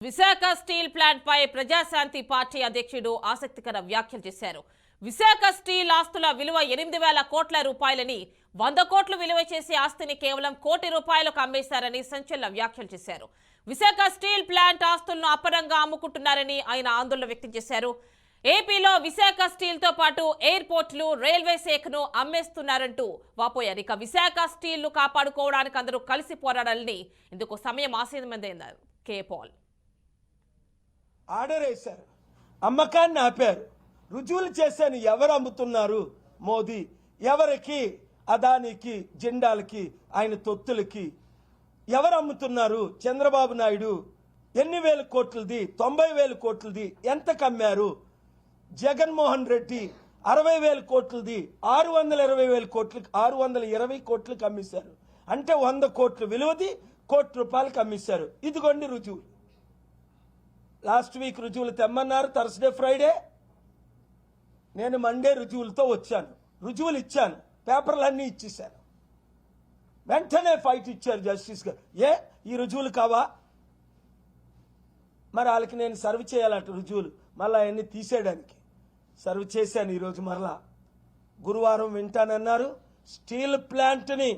Visakha steel plant పై Praja Shanti party అధ్యక్షుడు ఆసక్తికర వ్యాఖ్యలు చేశారు. విశాఖ స్టీల్ ఆస్తుల విలువ 8,000 కోట్ల రూపాయలని, 100 కోట్లు విలువ చేసే ఆస్తిని కేవలం ₹1 కోటి అమ్మేశారని సంచలన వ్యాఖ్యలు చేశారు. విశాఖ స్టీల్ ప్లాంట్ ఆస్తులను అపరంగా అమ్ముకుంటున్నారని ఆయన ఆందోళన వ్యక్తం చేశారు. ఏపీలో విశాఖ స్టీల్ తో పాటు ఎయిర్పోర్ట్లు, రైల్వే శాఖను అమ్మేస్తున్నారంటూ వాపోయారు. ఇక విశాఖ స్టీల్ ను కాపాడుకోవడానికి అందరూ కలిసి పోరాడాలని, ఇందుకు సమయం ఆసన్నమైందన్నారు కే పాల్. ఆర్డర్ వేశారు, అమ్మకాన్ని ఆపారు, రుజువులు చేశాను. ఎవరు అమ్ముతున్నారు? మోదీ. ఎవరికి? అదానికి, జెండాలకి, ఆయన తొత్తులకి. ఎవరు అమ్ముతున్నారు? చంద్రబాబు నాయుడు. ఎన్ని వేల కోట్లది? 90,000 కోట్లది. ఎంతకు అమ్మారు? జగన్మోహన్ రెడ్డి 60,000 కోట్లది, 620,000 కోట్లకి, 620 కోట్లకి అమ్మేశారు. అంటే 100 కోట్ల విలువది ₹1 కోటి అమ్మేశారు. ఇదిగోండి రుజువులు. లాస్ట్ వీక్ రుజువులు తెమ్మన్నారు, థర్స్డే ఫ్రైడే. నేను మండే రుజువులతో వచ్చాను, రుజువులు ఇచ్చాను, పేపర్లన్నీ ఇచ్చేశాను. వెంటనే ఫైట్ ఇచ్చారు జస్టిస్ గారు. ఈ రుజువులు కావా? మరి వాళ్ళకి నేను సర్వ్ చేయాలట రుజువులు, మళ్ళీ అవన్నీ తీసేయడానికి. సర్వ్ చేశాను ఈరోజు. మరలా గురువారం వింటానన్నారు. స్టీల్ ప్లాంట్ని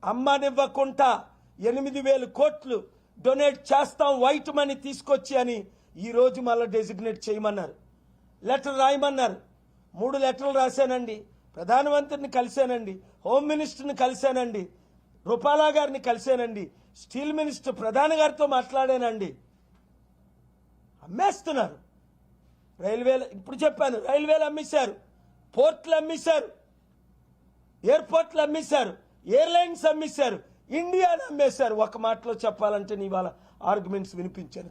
అమ్మనివ్వకుండా 8,000 కోట్లు డొనేట్ చేస్తాం వైట్ మనీ తీసుకొచ్చి అని ఈరోజు మళ్ళీ డెసిగ్నేట్ చేయమన్నారు. లెటర్ రాయమన్నారు. 3 లెటర్లు రాశానండి. ప్రధానమంత్రిని కలిశానండి, హోమ్ మినిస్టర్ని కలిశానండి, రూపాలా గారిని కలిశానండి, స్టీల్ మినిస్టర్ ప్రధాని గారితో మాట్లాడానండి. అమ్మేస్తున్నారు. రైల్వేలు ఇప్పుడు చెప్పాను, రైల్వేలు అమ్మేశారు, పోర్ట్లు అమ్మేశారు, ఎయిర్పోర్ట్లు అమ్మేశారు, ఎయిర్లైన్స్ అమ్మేశారు, ఇండియాను అమ్మేశారు. ఒక మాటలో చెప్పాలంటే ఇవాళ ఆర్గ్యుమెంట్స్ వినిపించాను.